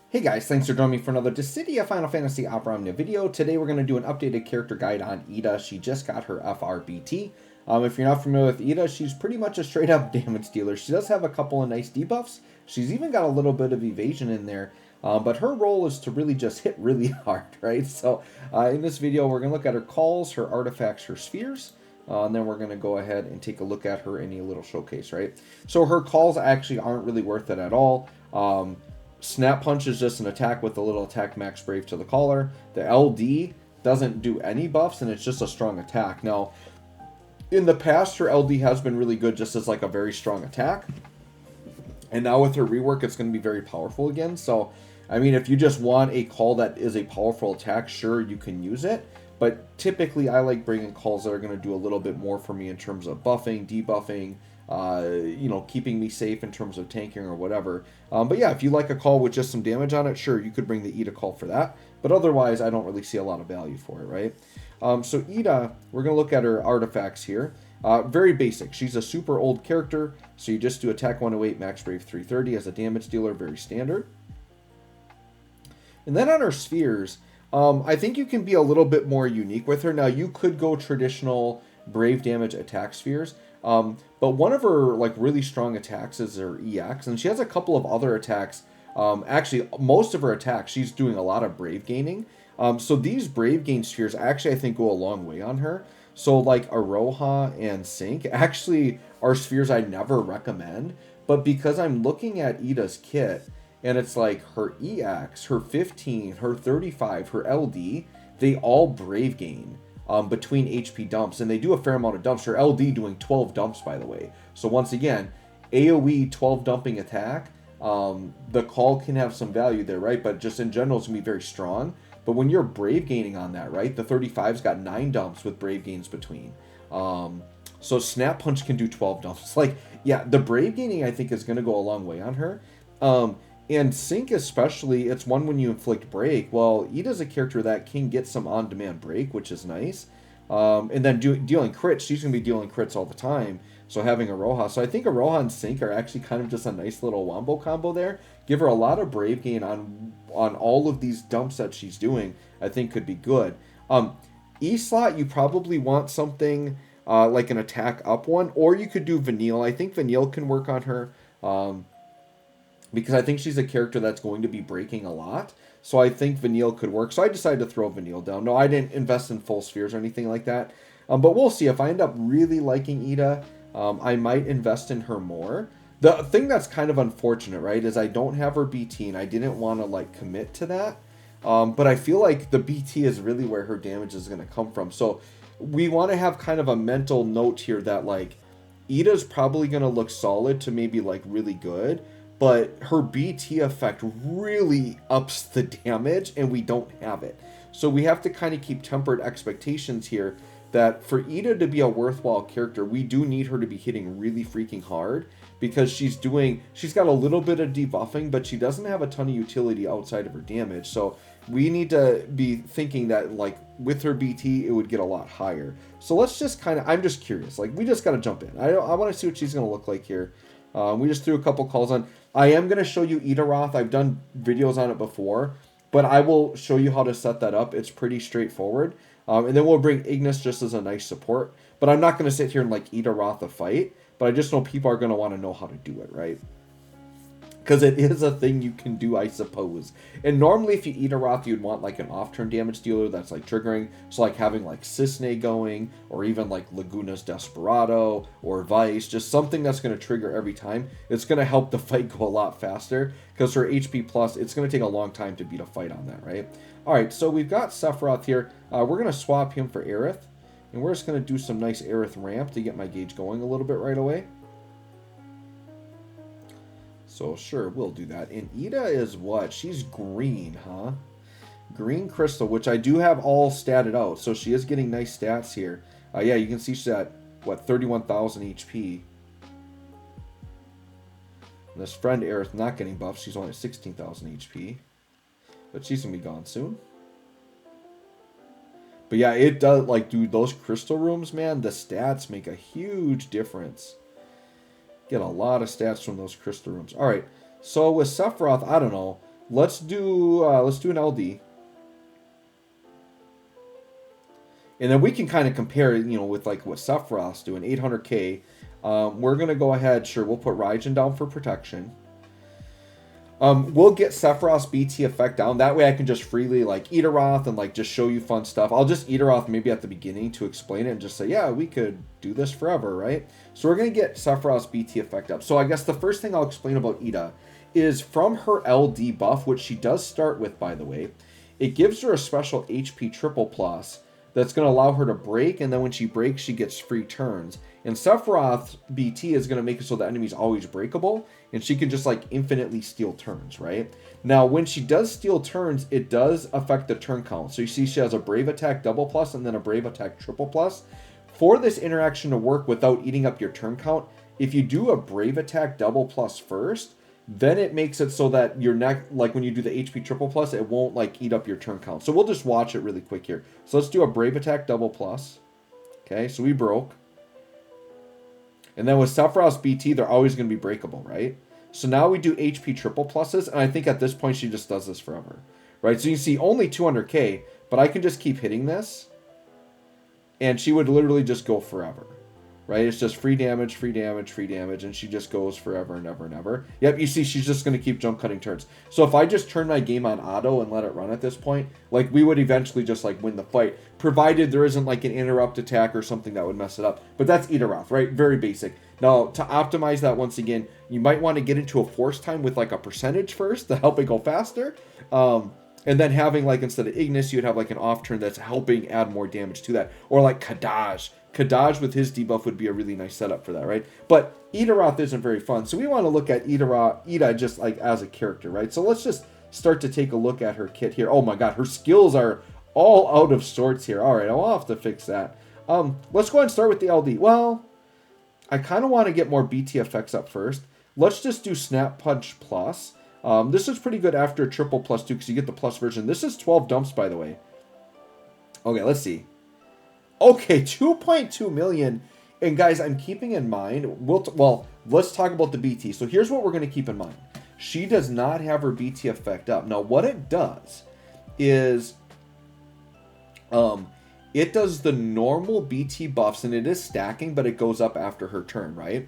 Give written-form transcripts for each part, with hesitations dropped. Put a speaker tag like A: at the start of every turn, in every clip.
A: Hey guys, thanks for joining me for another Dissidia Final Fantasy Opera Omnia video. Today we're going to do an updated character guide on Ida. She just got her FRBT. If you're not familiar with Ida, she's pretty much a straight up damage dealer. She does have a couple of nice debuffs. She's even got a little bit of evasion in there. But her role is to really just hit really hard, right? So in this video, we're going to look at her calls, her artifacts, her spheres. And then we're going to go ahead and take a look at her in a little showcase, right? So her calls actually aren't really worth it at all. Snap Punch is just an attack with a little attack max brave to the caller. The LD doesn't do any buffs, and it's just a strong attack. Now, in the past, her LD has been really good just as like a very strong attack. And now with her rework, it's going to be very powerful again. So, I mean, if you just want a call that is a powerful attack, sure, you can use it. But typically, I like bringing calls that are going to do a little bit more for me in terms of buffing, debuffing, keeping me safe in terms of tanking or whatever. But yeah, if you like a call with just some damage on it, sure, you could bring the Ida call for that. But otherwise, I don't really see a lot of value for it, right? So Ida, we're going to look at her artifacts here. Very basic. She's a super old character, so you just do attack 108, max brave 330 as a damage dealer, very standard. And then on her spheres, I think you can be a little bit more unique with her. Now, you could go traditional brave damage attack spheres. But one of her like really strong attacks is her EX, and she has a couple of other attacks. Actually, most of her attacks, she's doing a lot of brave gaining. So these brave gain spheres actually I think go a long way on her. So like Aroha and Sync actually are spheres I never recommend, but because I'm looking at Ida's kit and it's like her EX, her 15, her 35, her LD, they all brave gain. Between HP dumps, and they do a fair amount of dumps. Her LD doing 12 dumps, by the way. So once again, AoE 12 dumping attack, the call can have some value there, right? But just in general, it's going to be very strong. But when you're brave gaining on that, right? The 35's got 9 dumps with brave gains between. So Snap Punch can do 12 dumps. Like, yeah, the brave gaining, I think, is going to go a long way on her. And Sync especially, it's one when you inflict break. Well, Ida's a character that can get some on-demand break, which is nice. And then dealing crits, she's going to be dealing crits all the time. So having Aroha. So I think Aroha and Sync are actually kind of just a nice little wombo combo there. Give her a lot of brave gain on all of these dumps that she's doing. I think could be good. E-slot, you probably want something like an attack up one. Or you could do Vanille. I think Vanille can work on her. Because I think she's a character that's going to be breaking a lot. So I think Vanille could work. So I decided to throw Vanille down. No, I didn't invest in full spheres or anything like that. But we'll see. If I end up really liking Ida, I might invest in her more. The thing that's kind of unfortunate, right, is I don't have her BT, and I didn't want to, like, commit to that. But I feel like the BT is really where her damage is going to come from. So we want to have kind of a mental note here that, like, Ida's probably going to look solid to maybe, like, really good. But her BT effect really ups the damage, and we don't have it. So we have to kind of keep tempered expectations here that for Ida to be a worthwhile character, we do need her to be hitting really freaking hard because she's got a little bit of debuffing, but she doesn't have a ton of utility outside of her damage. So we need to be thinking that, like, with her BT, it would get a lot higher. So let's just I'm just curious. Like, we just got to jump in. I want to see what she's going to look like here. We just threw a couple calls on. I am going to show you Ida Roth. I've done videos on it before, but I will show you how to set that up. It's pretty straightforward. And then we'll bring Ignis just as a nice support. But I'm not going to sit here and, like, Ida Roth a fight. But I just know people are going to want to know how to do it, right? Because it is a thing you can do, I suppose. And normally if you eat a Roth, you'd want like an off-turn damage dealer that's like triggering. So like having like Cisne going, or even like Laguna's Desperado, or Vice. Just something that's going to trigger every time. It's going to help the fight go a lot faster. Because for HP+, it's going to take a long time to beat a fight on that, right? Alright, so we've got Sephiroth here. We're going to swap him for Aerith. And we're just going to do some nice Aerith ramp to get my gauge going a little bit right away. So sure, we'll do that. And Ida is what? She's green, huh? Green crystal, which I do have all statted out. So she is getting nice stats here. Yeah, you can see she's at, what, 31,000 HP. And this friend Aerith not getting buffed. She's only at 16,000 HP. But she's going to be gone soon. But yeah, it does, like, dude, those crystal rooms, man, the stats make a huge difference. Get a lot of stats from those crystal rooms. Alright, so with Sephiroth, I don't know. Let's do an LD. And then we can kind of compare, with like what Sephiroth's doing, 800k. We're going to go ahead, sure, we'll put Raijin down for protection. We'll get Sephiroth's BT effect down. That way I can just freely like Eateroth and like just show you fun stuff. I'll just Eateroth maybe at the beginning to explain it and just say, yeah, we could do this forever, right? So we're going to get Sephiroth's BT effect up. So I guess the first thing I'll explain about Ida is from her LD buff, which she does start with, by the way, it gives her a special HP triple plus that's going to allow her to break, and then when she breaks, she gets free turns. And Sephiroth's BT is going to make it so the enemy's always breakable, and she can just like infinitely steal turns, right? Now, when she does steal turns, it does affect the turn count. So you see she has a Brave Attack double plus and then a Brave Attack triple plus. For this interaction to work without eating up your turn count, if you do a Brave Attack double plus first, then it makes it so that your neck, like when you do the HP triple plus, it won't like eat up your turn count. So we'll just watch it really quick here. So let's do a Brave Attack double plus. Okay, so we broke. And then with Sephiroth's BT, they're always going to be breakable, right? So now we do HP triple pluses, and I think at this point she just does this forever, right? So you see only 200k, but I can just keep hitting this, and she would literally just go forever. Right? It's just free damage, free damage, free damage, and she just goes forever and ever and ever. Yep, you see she's just going to keep jump cutting turns. So if I just turn my game on auto and let it run at this point, like we would eventually just like win the fight, provided there isn't like an interrupt attack or something that would mess it up. But that's Eateroth, right? Very basic. Now, to optimize that once again, you might want to get into a force time with like a percentage first to help it go faster. And then having like instead of Ignis, you'd have like an off turn that's helping add more damage to that. Or like Kadaj. Kadaj with his debuff would be a really nice setup for that, right? But Eateroth isn't very fun. So we want to look at Ida just like as a character, right? So let's just start to take a look at her kit here. Oh my god, her skills are all out of sorts here. All right, I'll have to fix that. Let's go ahead and start with the LD. Well, I kind of want to get more BT effects up first. Let's just do Snap Punch Plus. This is pretty good after triple plus 2 because you get the plus version. This is 12 dumps, by the way. Okay, let's see. Okay, 2.2 million. And guys, I'm keeping in mind, well, let's talk about the BT. So here's what we're going to keep in mind. She does not have her BT effect up. Now, what it does is it does the normal BT buffs, and it is stacking, but it goes up after her turn, right?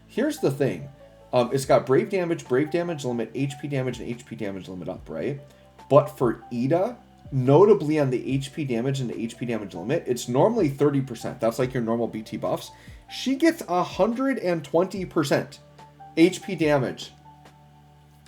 A: Here's the thing. It's got brave damage limit, HP damage, and HP damage limit up, right? But for Ida, notably on the HP damage and the HP damage limit, it's normally 30%. That's like your normal BT buffs. She gets 120% HP damage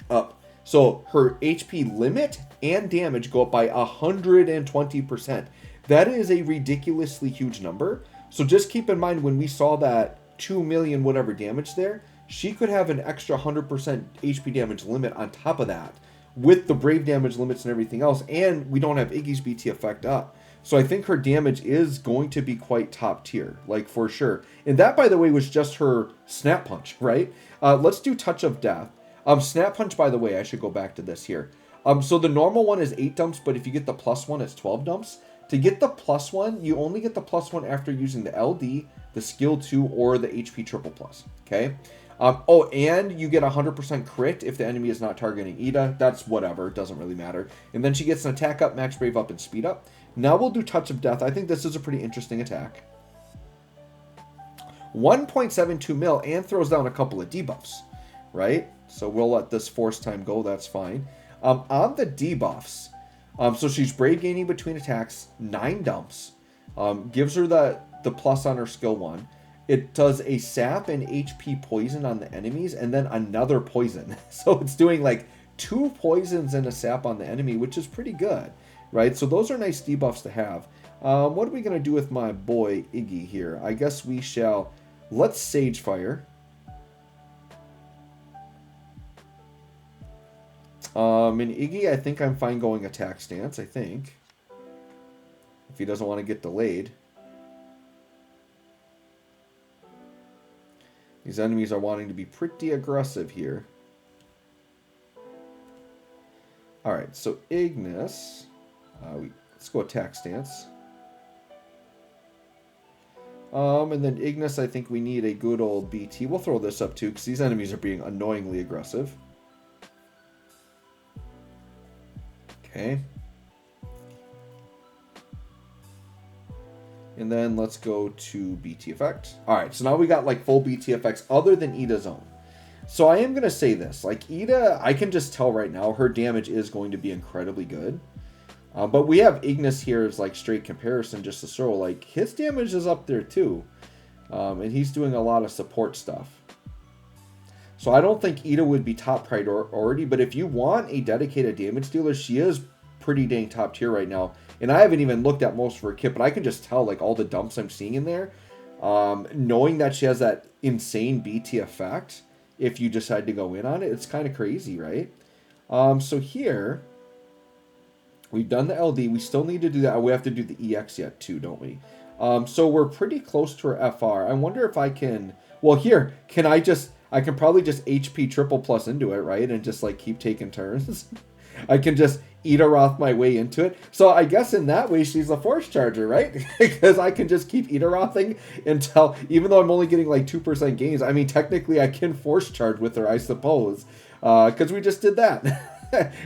A: up. So her HP limit and damage go up by 120%. That is a ridiculously huge number. So just keep in mind when we saw that 2 million whatever damage there, she could have an extra 100% HP damage limit on top of that with the brave damage limits and everything else. And we don't have Iggy's BT effect up. So I think her damage is going to be quite top tier, like for sure. And that, by the way, was just her Snap Punch, right? Let's do Touch of Death. Snap Punch, by the way, I should go back to this here. So the normal one is 8 dumps, but if you get the plus one, it's 12 dumps. To get the plus one, you only get the plus one after using the LD, the skill 2, or the HP triple plus, okay? Oh, and you get 100% crit if the enemy is not targeting Ida. That's whatever, it doesn't really matter. And then she gets an attack up, max brave up, and speed up. Now we'll do Touch of Death. I think this is a pretty interesting attack. 1.72 mil and throws down a couple of debuffs, right? So we'll let this force time go, that's fine. On the debuffs, so she's brave gaining between attacks, 9 dumps. Gives her the plus on her skill 1. It does a sap and HP poison on the enemies, and then another poison. So it's doing like 2 poisons and a sap on the enemy, which is pretty good, right? So those are nice debuffs to have. What are we going to do with my boy Iggy here? I guess we shall... Let's Sage Fire. In Iggy, I think I'm fine going attack stance, I think. If he doesn't want to get delayed. These enemies are wanting to be pretty aggressive here. Alright, so Ignis. Let's go attack stance. And then Ignis, I think we need a good old BT. We'll throw this up too, because these enemies are being annoyingly aggressive. Okay. And then let's go to BT effect. All right, so now we got like full BT effects other than Ida's own. So I am going to say this. Like Ida, I can just tell right now her damage is going to be incredibly good. But we have Ignis here as like straight comparison just to show like his damage is up there too. And he's doing a lot of support stuff. So I don't think Ida would be top priority, but if you want a dedicated damage dealer, she is pretty dang top tier right now. And I haven't even looked at most of her kit, but I can just tell like all the dumps I'm seeing in there. Knowing that she has that insane BT effect, if you decide to go in on it, it's kind of crazy, right? So here, we've done the LD. We still need to do that. We have to do the EX yet too, don't we? So we're pretty close to her FR. I wonder if I can... Well, here, I can probably just HP triple plus into it, right? And just like keep taking turns. I can just Ida-Roth my way into it. So I guess in that way, she's a force charger, right? Because I can just keep Ida-Rothing until, even though I'm only getting like 2% gains, I mean, technically I can force charge with her, I suppose. Because we just did that.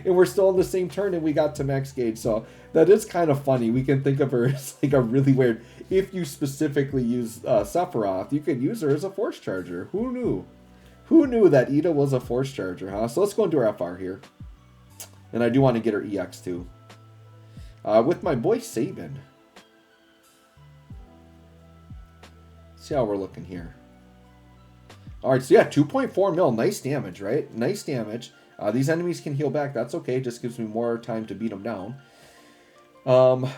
A: And we're still in the same turn and we got to max gauge. So that is kind of funny. We can think of her as like a really weird... If you specifically use Sephiroth, you could use her as a force charger. Who knew? Who knew that Ida was a force charger, huh? So let's go into her FR here. And I do want to get her EX too. With my boy Sabin. See how we're looking here. Alright, so yeah, 2.4 mil. Nice damage, right? Nice damage. These enemies can heal back. That's okay. Just gives me more time to beat them down.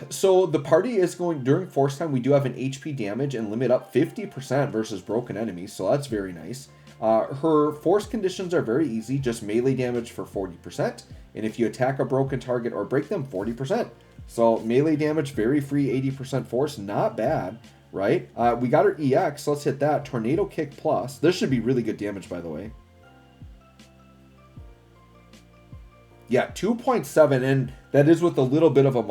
A: So the party is going... During force time, we do have an HP damage and limit up 50% versus broken enemies. So that's very nice. Her force conditions are very easy. Just melee damage for 40%. And if you attack a broken target or break them, 40%. So melee damage, very free, 80% force. Not bad, right? We got her EX. So let's hit that. Tornado Kick Plus. This should be really good damage, by the way. Yeah, 2.7. And that is with a little bit of a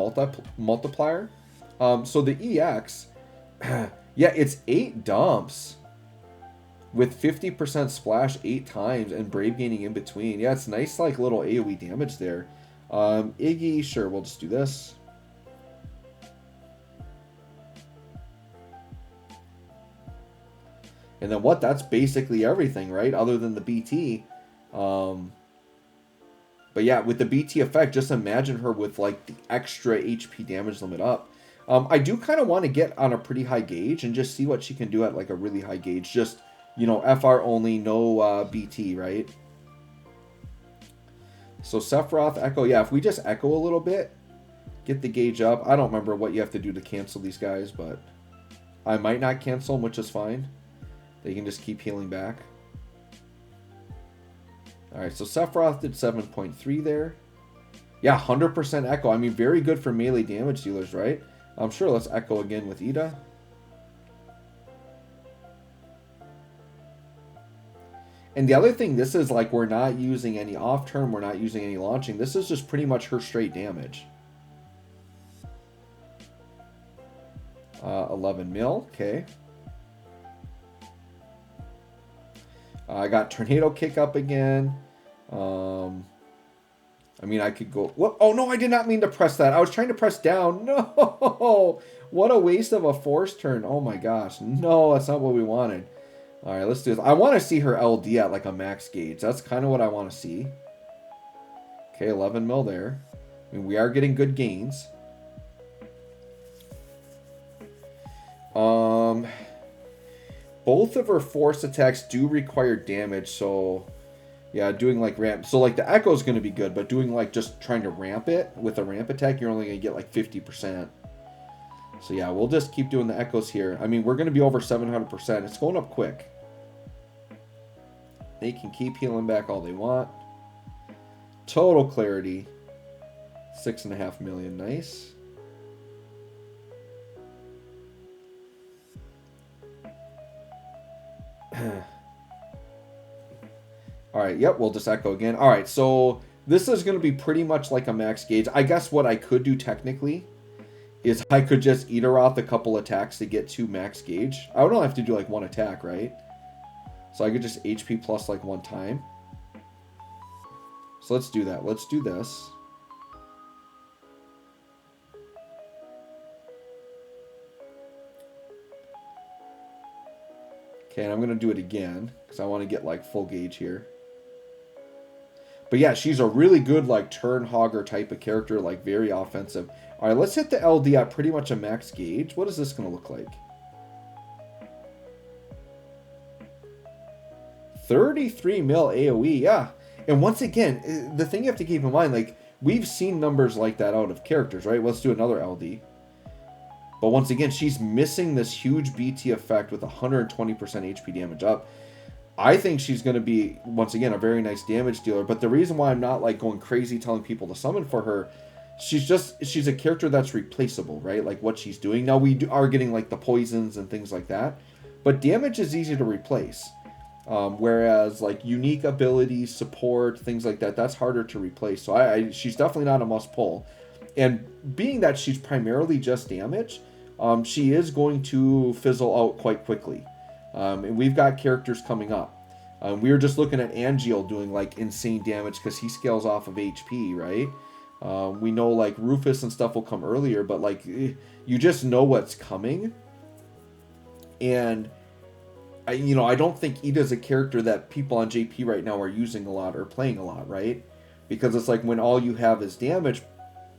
A: multiplier. So the EX... yeah, it's 8 dumps. With 50% splash 8 times and Brave gaining in between. Yeah, it's nice like little AoE damage there. Iggy, sure, we'll just do this. And then what? That's basically everything, right? Other than the BT. But yeah, with the BT effect, just imagine her with like the extra HP damage limit up. I do kind of want to get on a pretty high gauge and just see what she can do at like a really high gauge. Just... You know, FR only, no BT, right? So Sephiroth, Echo. Yeah, if we just Echo a little bit, get the gauge up. I don't remember what you have to do to cancel these guys, but I might not cancel them, which is fine. They can just keep healing back. Alright, so Sephiroth did 7.3 there. Yeah, 100% Echo. I mean, very good for melee damage dealers, right? I'm sure let's Echo again with Ida. And the other thing, this is like we're not using any off-turn, we're not using any launching. This is just pretty much her straight damage. 11 mil, okay. I got Tornado Kick up again. I mean, I could go... What? Oh, no, I did not mean to press that. I was trying to press down. No! What a waste of a force turn. Oh my gosh. No, that's not what we wanted. Alright, let's do this. I want to see her LD at like a max gauge. That's kind of what I want to see. Okay, 11 mil there. I mean, we are getting good gains. Both of her force attacks do require damage, so... Yeah, doing like ramp. So like the Echo is going to be good, but doing like just trying to ramp it with a ramp attack, you're only going to get like 50%. So yeah, we'll just keep doing the Echoes here. I mean, we're going to be over 700%. It's going up quick. They can keep healing back all they want. Total clarity. 6.5 million. Nice. Alright, yep, we'll just Echo again. Alright, so this is going to be pretty much like a max gauge. I guess what I could do technically is I could just Ida-Roth a couple attacks to get to max gauge. I would only have to do like one attack, right? So I could just HP plus like one time. So let's do that. Let's do this. Okay, and I'm going to do it again because I want to get like full gauge here. But yeah, she's a really good like turn hogger type of character, like very offensive. All right, let's hit the LD at pretty much a max gauge. What is this going to look like? 33 mil AoE, yeah. And once again, the thing you have to keep in mind, like, we've seen numbers like that out of characters, right? Let's do another LD. But once again, she's missing this huge BT effect with 120% HP damage up. I think she's going to be, once again, a very nice damage dealer. But the reason why I'm not, like, going crazy telling people to summon for her, she's a character that's replaceable, right? Like, what she's doing. Now, we are getting, like, the poisons and things like that. But damage is easy to replace. Whereas, like, unique abilities, support, things like that, that's harder to replace. So she's definitely not a must-pull. And being that she's primarily just damage, she is going to fizzle out quite quickly. And we've got characters coming up. We were just looking at Angeal doing, like, insane damage because he scales off of HP, right? We know, like, Rufus and stuff will come earlier, but, like, you just know what's coming. And I don't think Ida's a character that people on JP right now are using a lot or playing a lot, right? Because it's like when all you have is damage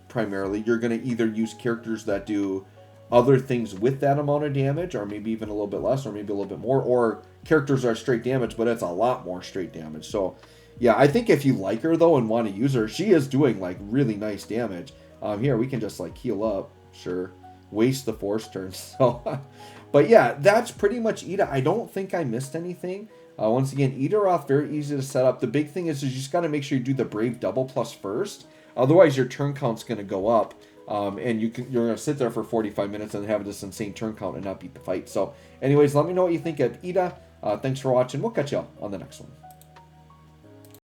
A: primarily, you're going to either use characters that do other things with that amount of damage, or maybe even a little bit less, or maybe a little bit more, or characters are straight damage, but it's a lot more straight damage. So, yeah, I think if you like her, though, and want to use her, she is doing, like, really nice damage. Here, we can just, like, heal up, sure. Waste the force turns, so... But yeah, that's pretty much Ida. I don't think I missed anything. Once again, Ida Roth, very easy to set up. The big thing is you just got to make sure you do the Brave Double Plus first. Otherwise, your turn count's going to go up. And you're going to sit there for 45 minutes and have this insane turn count and not beat the fight. So anyways, let me know what you think of Ida. Thanks for watching. We'll catch you all on the next one.